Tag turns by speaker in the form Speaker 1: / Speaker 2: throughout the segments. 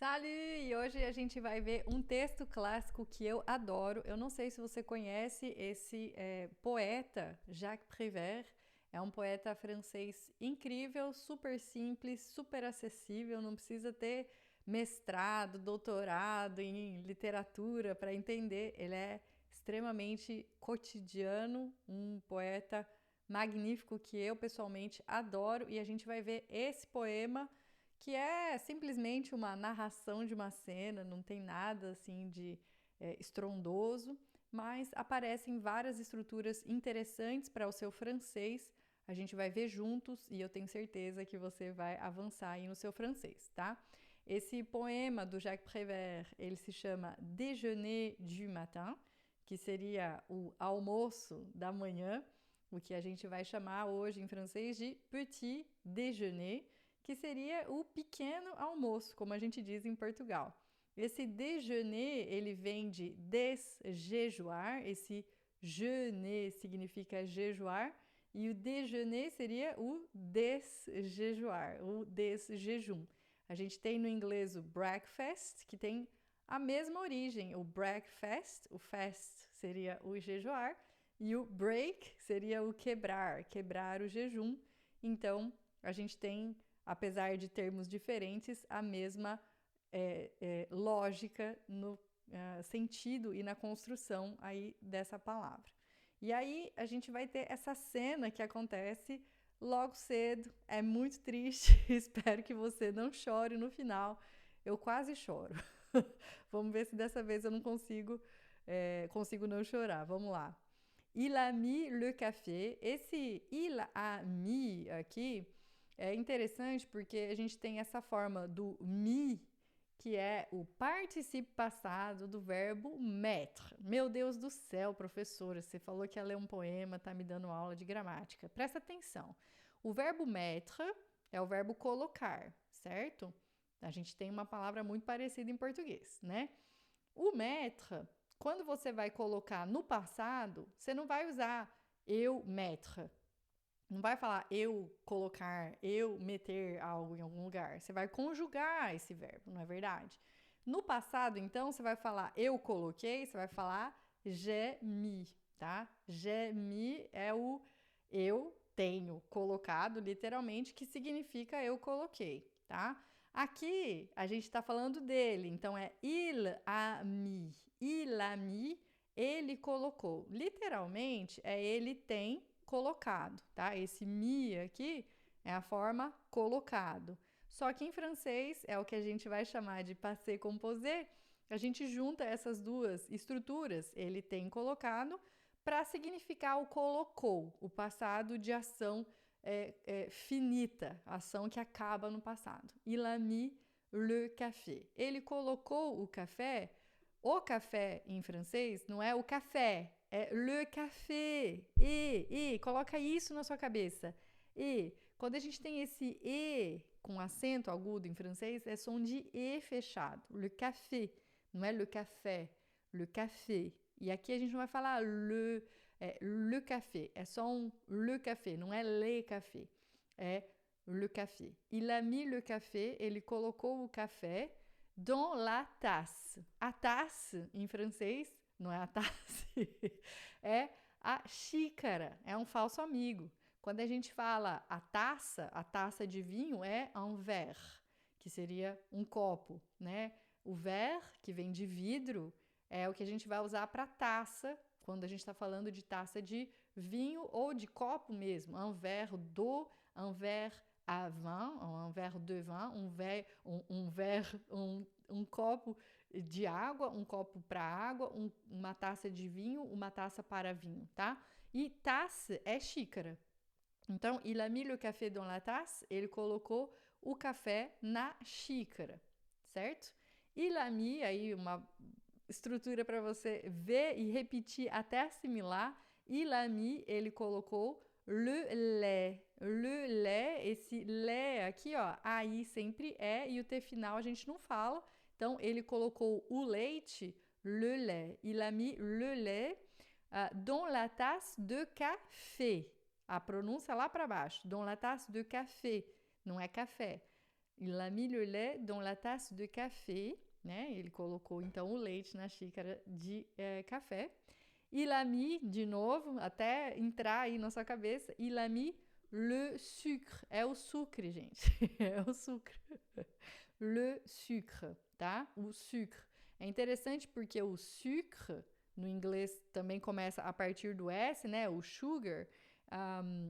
Speaker 1: Salut! E hoje a gente vai ver um texto clássico que eu adoro. Eu não sei se você conhece esse poeta, Jacques Prévert. É um poeta francês incrível, super simples, super acessível. Não precisa ter mestrado, doutorado em literatura para entender. Ele é extremamente cotidiano, um poeta magnífico que eu pessoalmente adoro. E a gente vai ver esse poema que é simplesmente uma narração de uma cena, não tem nada assim de estrondoso, mas aparecem várias estruturas interessantes para o seu francês. A gente vai ver juntos e eu tenho certeza que você vai avançar aí no seu francês, tá? Esse poema do Jacques Prévert, ele se chama Déjeuner du matin, que seria o almoço da manhã, o que a gente vai chamar hoje em francês de petit déjeuner, que seria o pequeno almoço, como a gente diz em Portugal. Esse déjeuner, ele vem de desjejuar, esse jeûner significa jejuar, e o déjeuner seria o desjejuar, o desjejum. A gente tem no inglês o breakfast, que tem a mesma origem. O breakfast, o fast seria o jejuar, e o break seria o quebrar, quebrar o jejum. Então, a gente tem, apesar de termos diferentes, a mesma lógica no sentido e na construção aí dessa palavra. E aí a gente vai ter essa cena que acontece logo cedo, é muito triste, espero que você não chore no final, eu quase choro. Vamos ver se dessa vez eu não consigo não chorar, vamos lá. Il a mis le café, esse il a mis aqui é interessante porque a gente tem essa forma do mi, que é o particípio passado do verbo mettre. Meu Deus do céu, professora, você falou que ia ler um poema, tá me dando aula de gramática. Presta atenção. O verbo mettre é o verbo colocar, certo? A gente tem uma palavra muito parecida em português, né? O mettre, quando você vai colocar no passado, você não vai usar eu mettre. Não vai falar eu colocar, eu meter algo em algum lugar. Você vai conjugar esse verbo, não é verdade? No passado, então, você vai falar eu coloquei, você vai falar j'ai mis, tá? J'ai mis é o eu tenho colocado, literalmente, que significa eu coloquei, tá? Aqui a gente está falando dele, então é il a mis. Il a mis, ele colocou. Literalmente é ele tem colocado, tá? Esse mi aqui é a forma colocado. Só que em francês é o que a gente vai chamar de passé composé. A gente junta essas duas estruturas, ele tem colocado, para significar o colocou, o passado de ação finita, ação que acaba no passado. Il a mis le café. Ele colocou o café. O café em francês não é o café, é le café. Coloca isso na sua cabeça. E, quando a gente tem esse e com acento agudo em francês, é som de e fechado. Le café, não é le café, le café. E aqui a gente não vai falar le café, é só um le café, não é le café, é le café. Il a mis le café, ele colocou o café dans la tasse. A tasse, em francês, não é a tasse, é a xícara, é um falso amigo. Quando a gente fala a taça de vinho é un verre, que seria um copo, né? O verre, que vem de vidro, é o que a gente vai usar para taça, quando a gente está falando de taça de vinho ou de copo mesmo. Un verre d'eau, un verre à vin, un verre de vin, um copo de água, um copo para água, uma taça de vinho, uma taça para vinho, tá? E taça é xícara. Então, il a mis le café dans la tasse, ele colocou o café na xícara, certo? Il a mis, aí uma estrutura para você ver e repetir até assimilar. Il a mis, ele colocou le lait. Le lait, esse lait aqui, ó, aí sempre é e o T final a gente não fala. Então, ele colocou o leite, le lait. Il a mis le lait dans la tasse de café. A pronúncia lá para baixo. Dans la tasse de café. Não é café. Il a mis le lait dans la tasse de café, né? Ele colocou então o leite na xícara de café. Il a mis, de novo, até entrar aí na sua cabeça, il a mis le sucre. É o sucre, gente. É o sucre. Le sucre, tá? O sucre. É interessante porque o sucre, no inglês, também começa a partir do S, né? O sugar.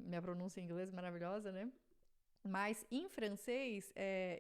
Speaker 1: Minha pronúncia em inglês é maravilhosa, né? Mas em francês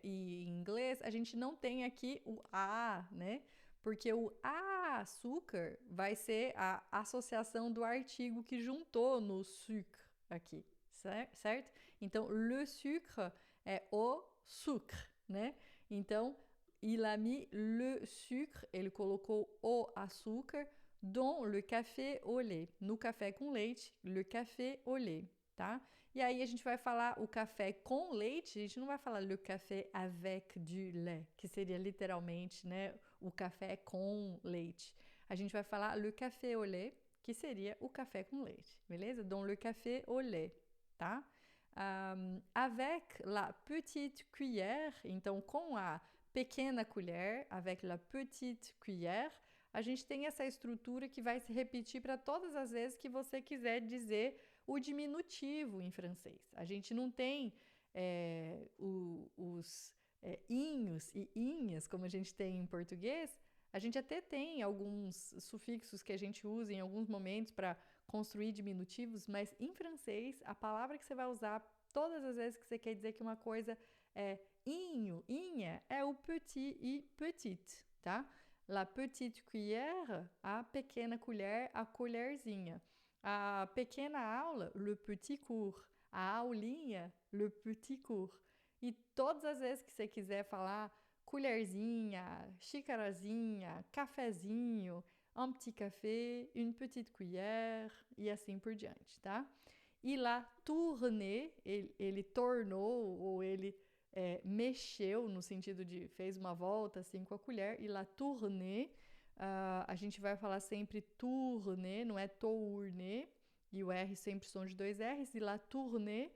Speaker 1: e em inglês, a gente não tem aqui o A, né? Porque o açúcar vai ser a associação do artigo que juntou no sucre aqui, certo? Então, le sucre é o sucre, né? Então, il a mis le sucre, ele colocou o açúcar dans le café au lait, no café com leite, le café au lait, tá? E aí a gente vai falar o café com leite, a gente não vai falar le café avec du lait, que seria literalmente, né, o café com leite. A gente vai falar le café au lait, que seria o café com leite, beleza? Donc le café au lait, tá? Avec la petite cuillère, então com a pequena colher, avec la petite cuillère, a gente tem essa estrutura que vai se repetir para todas as vezes que você quiser dizer o diminutivo em francês. A gente não tem os inhos e inhas, como a gente tem em português. A gente até tem alguns sufixos que a gente usa em alguns momentos para construir diminutivos, mas em francês, a palavra que você vai usar todas as vezes que você quer dizer que uma coisa é inho, inha, é o petit e petite, tá? La petite cuillère, a pequena colher, a colherzinha. A pequena aula, le petit cours. A aulinha, le petit cours. E todas as vezes que você quiser falar colherzinha, xicarazinha, cafezinho, un petit café, une petite cuillère e assim por diante, tá? E lá, tourner, ele tornou ou ele mexeu no sentido de fez uma volta assim com a colher. E lá, tourner, a gente vai falar sempre tourner, não é tourner, e o R sempre som de dois R's. E lá, tourner,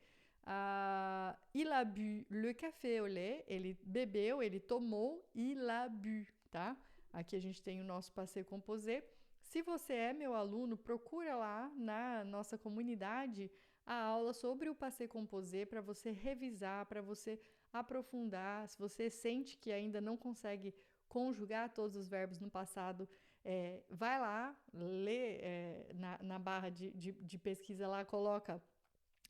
Speaker 1: il a bu le café au lait, ele bebeu, ele tomou, il a bu, tá? Aqui a gente tem o nosso passé composé. Se você é meu aluno, procura lá na nossa comunidade a aula sobre o passé composé para você revisar, para você aprofundar. Se você sente que ainda não consegue conjugar todos os verbos no passado, vai lá, lê na barra de pesquisa lá, coloca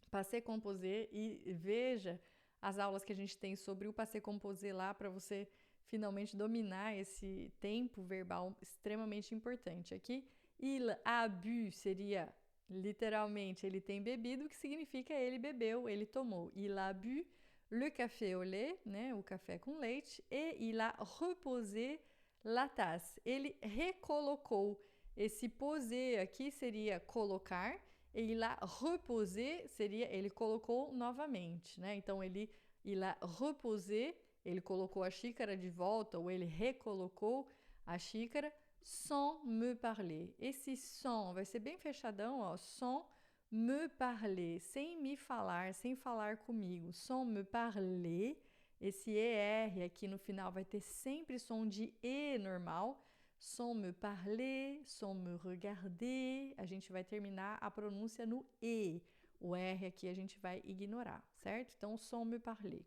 Speaker 1: passé composé e veja as aulas que a gente tem sobre o passé composé lá para você finalmente dominar esse tempo verbal extremamente importante. Aqui, il a bu seria literalmente ele tem bebido, que significa ele bebeu, ele tomou. Il a bu le café au lait, né, o café com leite, et il a reposé la tasse. Ele recolocou. Esse poser aqui seria colocar, e il a reposé seria ele colocou novamente, né? Então il a reposé, ele colocou a xícara de volta, ou ele recolocou a xícara, sans me parler. Esse sans vai ser bem fechadão, ó, sans me parler, sem me falar, sem falar comigo. Sans me parler, esse ER aqui no final vai ter sempre som de E normal. Sans me parler, sans me regarder, a gente vai terminar a pronúncia no E. O R aqui a gente vai ignorar, certo? Então, sans me parler.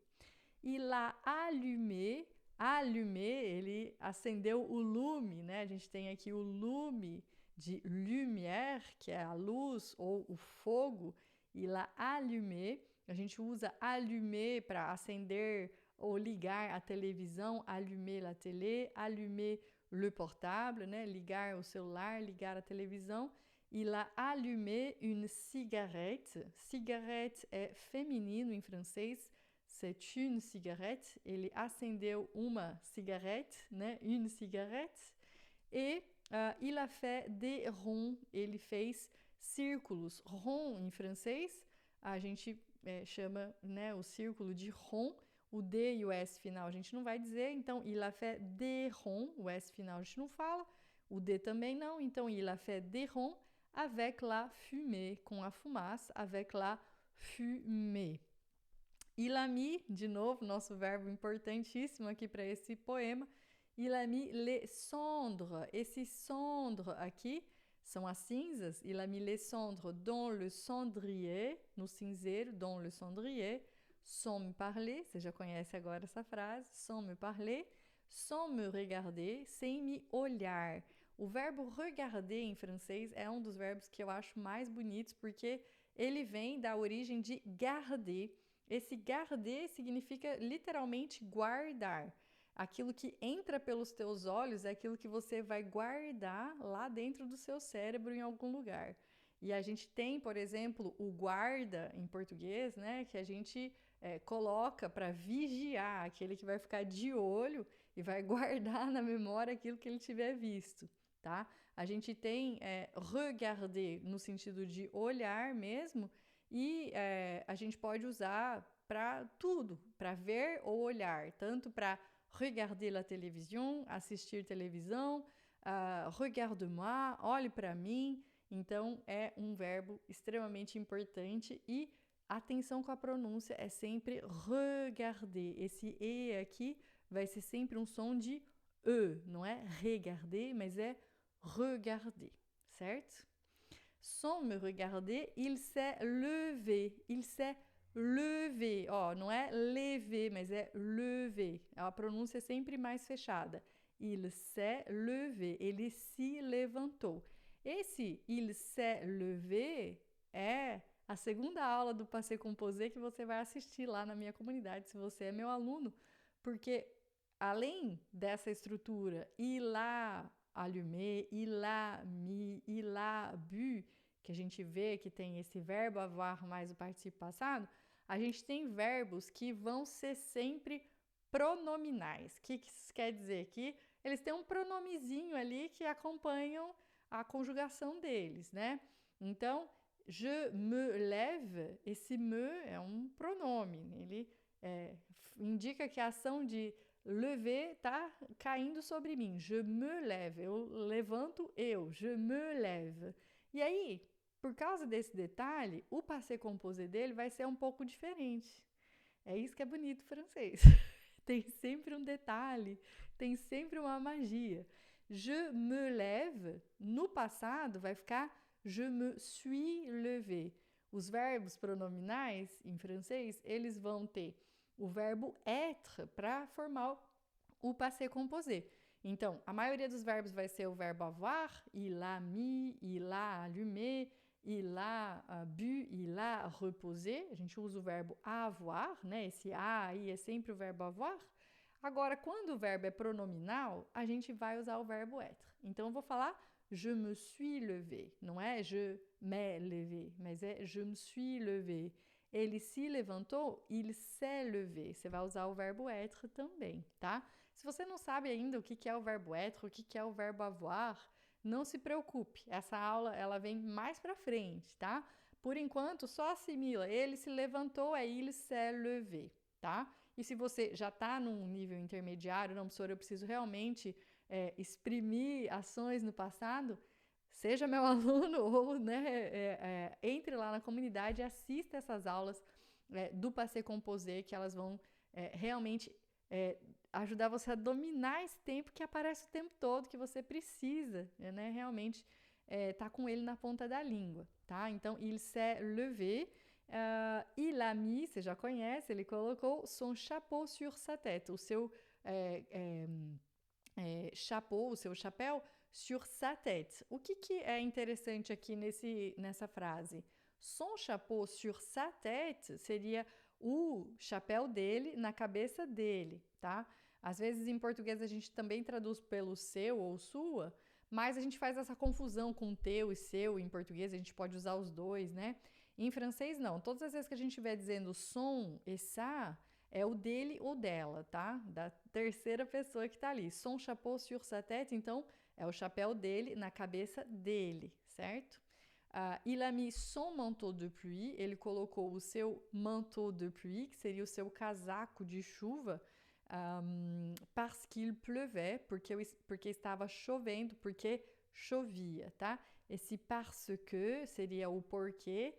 Speaker 1: Il a allumé, allumé, ele acendeu o lume, né? A gente tem aqui o lume de lumière, que é a luz ou o fogo. Il a allumé, a gente usa allumer para acender ou ligar a televisão, allumer la télé, allumer le portable, né? Ligar o celular, ligar a televisão. Il a allumé une cigarette. Cigarette é feminino em francês. C'est une cigarette. Ele acendeu uma cigarette, né? Une cigarette. Et il a fait des ronds. Ele fez círculos. Rond em francês, a gente chama, né, o círculo de rond. O D e o S final a gente não vai dizer, então il a fait des ronds, o S final a gente não fala, o D também não, então il a fait des ronds avec la fumée, com a fumaça, avec la fumée. Il a mis, de novo, nosso verbo importantíssimo aqui para esse poema. Il a mis les cendres. Esse cendre aqui são as cinzas. Il a mis les cendres dans le cendrier, no cinzeiro, dans le cendrier. Sans me parler, você já conhece agora essa frase. Sans me parler, sans me regarder, sem me olhar. O verbo regarder em francês é um dos verbos que eu acho mais bonitos porque ele vem da origem de garder. Esse garder significa literalmente guardar. Aquilo que entra pelos teus olhos é aquilo que você vai guardar lá dentro do seu cérebro em algum lugar. E a gente tem, por exemplo, o guarda em português, né, que a gente coloca para vigiar, aquele que vai ficar de olho e vai guardar na memória aquilo que ele tiver visto, tá? A gente tem regarder no sentido de olhar mesmo, e a gente pode usar para tudo, para ver ou olhar, tanto para regarder la télévision, assistir televisão, regarde-moi, olhe para mim. Então, é um verbo extremamente importante e atenção com a pronúncia, é sempre regarder. Esse E aqui vai ser sempre um som de E, não é regarder, mas é regarder, certo? Sans me regarder, il s'est levé. Il s'est levé. Ó, não é lever, mas é lever. A pronúncia é sempre mais fechada. Il s'est levé. Ele se levantou. Esse il s'est levé é a segunda aula do Passé Composé que você vai assistir lá na minha comunidade, se você é meu aluno, porque além dessa estrutura il a allumé, il a mis, il a bu, que a gente vê que tem esse verbo avoir mais o particípio passado, a gente tem verbos que vão ser sempre pronominais. O que isso quer dizer? Que eles têm um pronomezinho ali que acompanham a conjugação deles, né? Então, je me lève, esse me é um pronome, ele indica que a ação de lever está caindo sobre mim. Je me lève, eu levanto eu, je me lève. E aí, por causa desse detalhe, o passé composé dele vai ser um pouco diferente. É isso que é bonito francês. Tem sempre um detalhe, tem sempre uma magia. Je me lève, no passado, vai ficar je me suis levé. Os verbos pronominais, em francês, eles vão ter o verbo être para formar o passé composé. Então, a maioria dos verbos vai ser o verbo avoir, il a mis, il a allumé, il a bu, il a reposé. A gente usa o verbo avoir, né? Esse a aí é sempre o verbo avoir. Agora, quando o verbo é pronominal, a gente vai usar o verbo être. Então, eu vou falar je me suis levé. Não é je m'ai levé, mas é je me suis levé. Ele se levantou, il s'est levé. Você vai usar o verbo être também, tá? Se você não sabe ainda o que é o verbo être, o que é o verbo avoir, não se preocupe. Essa aula ela vem mais para frente, tá? Por enquanto, só assimila. Ele se levantou, é il s'est levé, tá? E se você já está num nível intermediário, não, professor, eu preciso realmente exprimir ações no passado, seja meu aluno ou entre lá na comunidade e assista essas aulas do Passé Composé, que elas vão realmente ajudar você a dominar esse tempo que aparece o tempo todo, que você precisa, né, realmente tá com ele na ponta da língua, tá? Então, il s'est levé, il a mis, você já conhece, ele colocou son chapeau sur sa tête, o seu chapeau, o seu chapéu, sur sa tête. O que é interessante aqui nessa frase? Son chapeau sur sa tête seria o chapéu dele na cabeça dele, tá? Às vezes em português a gente também traduz pelo seu ou sua, mas a gente faz essa confusão com teu e seu em português, a gente pode usar os dois, né? Em francês não, todas as vezes que a gente estiver dizendo son e ça, é o dele ou dela, tá? Da terceira pessoa que tá ali. Son chapeau sur sa tête, então é o chapéu dele na cabeça dele, certo? Il a mis son manteau de pluie, ele colocou o seu manteau de pluie, que seria o seu casaco de chuva, parce qu'il pleuvait, porque estava chovendo, porque chovia, tá? Esse parce que seria o porquê,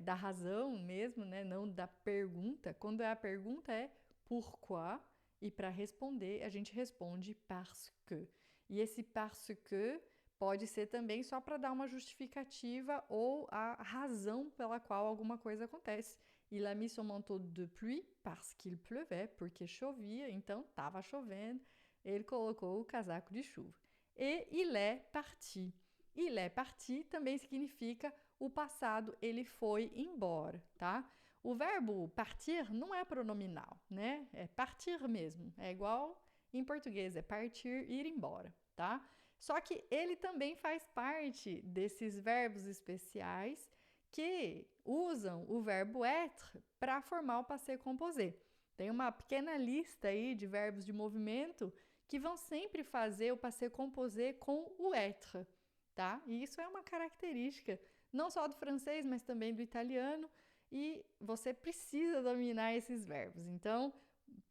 Speaker 1: da razão mesmo, né? Não da pergunta. Quando a pergunta é pourquoi, e para responder, a gente responde parce que. E esse parce que pode ser também só para dar uma justificativa ou a razão pela qual alguma coisa acontece. Il a mis son manteau de pluie parce qu'il pleuvait, porque chovia, então estava chovendo. Ele colocou o casaco de chuva. E il est parti. Il est parti também significa o passado, ele foi embora, tá? O verbo partir não é pronominal, né? É partir mesmo. É igual em português, é partir, ir embora, tá? Só que ele também faz parte desses verbos especiais que usam o verbo être para formar o passé composé. Tem uma pequena lista aí de verbos de movimento que vão sempre fazer o passé composé com o être, tá? E isso é uma característica não só do francês, mas também do italiano, e você precisa dominar esses verbos. Então,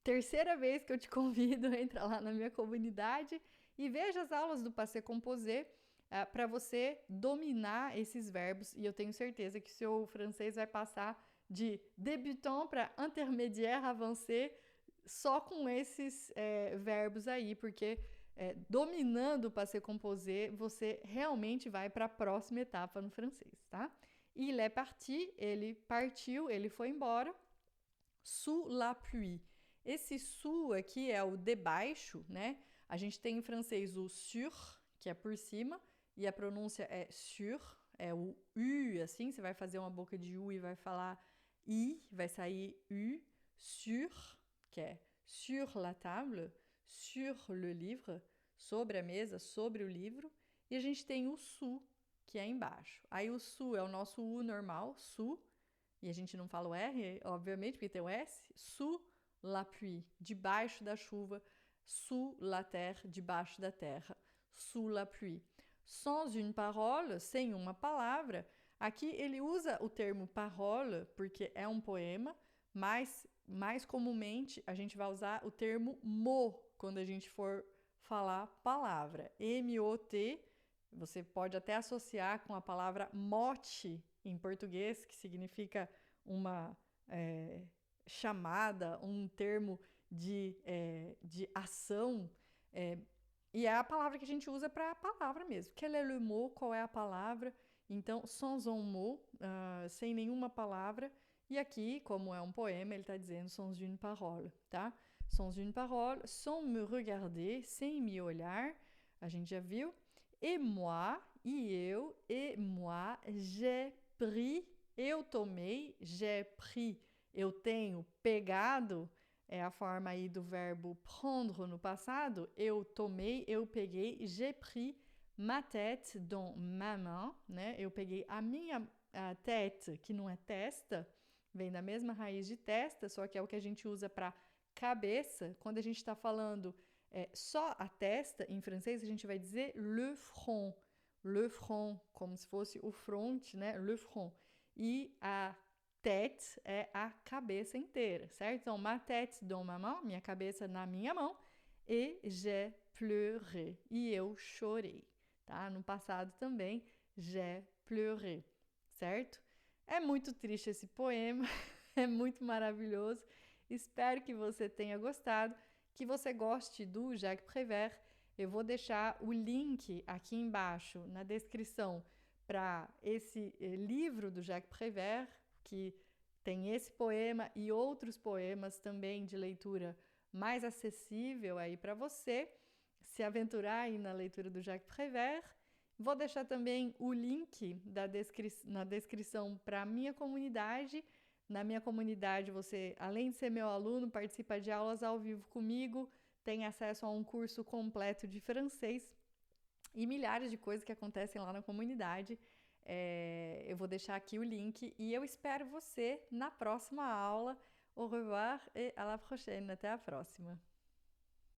Speaker 1: terceira vez que eu te convido, entra lá na minha comunidade e veja as aulas do passé composé para você dominar esses verbos, e eu tenho certeza que seu francês vai passar de débutant para intermédiaire avancé só com esses verbos aí, porque dominando o passé composé, você realmente vai para a próxima etapa no francês, tá? Il est parti, ele partiu, ele foi embora. Sous la pluie. Esse sous aqui é o debaixo, né? A gente tem em francês o sur, que é por cima, e a pronúncia é sur, é o U, assim, você vai fazer uma boca de U e vai falar I, vai sair U, sur, que é sur la table, sur le livre, sobre a mesa, sobre o livro, e a gente tem o sous, que é embaixo. Aí o sous é o nosso U normal, sous, e a gente não fala o R, obviamente, porque tem o S, sous la pluie, debaixo da chuva, sous la terre, debaixo da terra, sous la pluie. Sans une parole, sem uma palavra. Aqui ele usa o termo parole porque é um poema, mas mais comumente a gente vai usar o termo mot quando a gente for falar palavra. M-O-T, você pode até associar com a palavra mote em português, que significa uma chamada, um termo de ação. E é a palavra que a gente usa para a palavra mesmo. Quel est le mot? Qual é a palavra? Então, sans un mot, sem nenhuma palavra. E aqui, como é um poema, ele está dizendo sans une parole, tá? Sans une parole, sans me regarder, sem me olhar. A gente já viu. Et moi, et moi, j'ai pris, eu tomei, j'ai pris, eu tenho pegado. É a forma aí do verbo prendre no passado. Eu tomei, eu peguei. J'ai pris ma tête dans ma main, né? Eu peguei a minha tête, que não é testa, vem da mesma raiz de testa, só que é o que a gente usa para cabeça. Quando a gente está falando só a testa, em francês a gente vai dizer le front. Le front, como se fosse o front, né? Le front. E a tête é a cabeça inteira, certo? Então, ma tête dans ma main, minha cabeça na minha mão, et j'ai pleuré, e eu chorei, tá? No passado também, j'ai pleuré, certo? É muito triste esse poema, é muito maravilhoso. Espero que você tenha gostado, que você goste do Jacques Prévert. Eu vou deixar o link aqui embaixo na descrição para esse livro do Jacques Prévert, que tem esse poema e outros poemas também de leitura mais acessível aí para você se aventurar aí na leitura do Jacques Prévert. Vou deixar também o link na descrição para a minha comunidade. Na minha comunidade, você, além de ser meu aluno, participa de aulas ao vivo comigo, tem acesso a um curso completo de francês e milhares de coisas que acontecem lá na comunidade. Eu vou deixar aqui o link e eu espero você na próxima aula. Au revoir et à la prochaine. Até a próxima.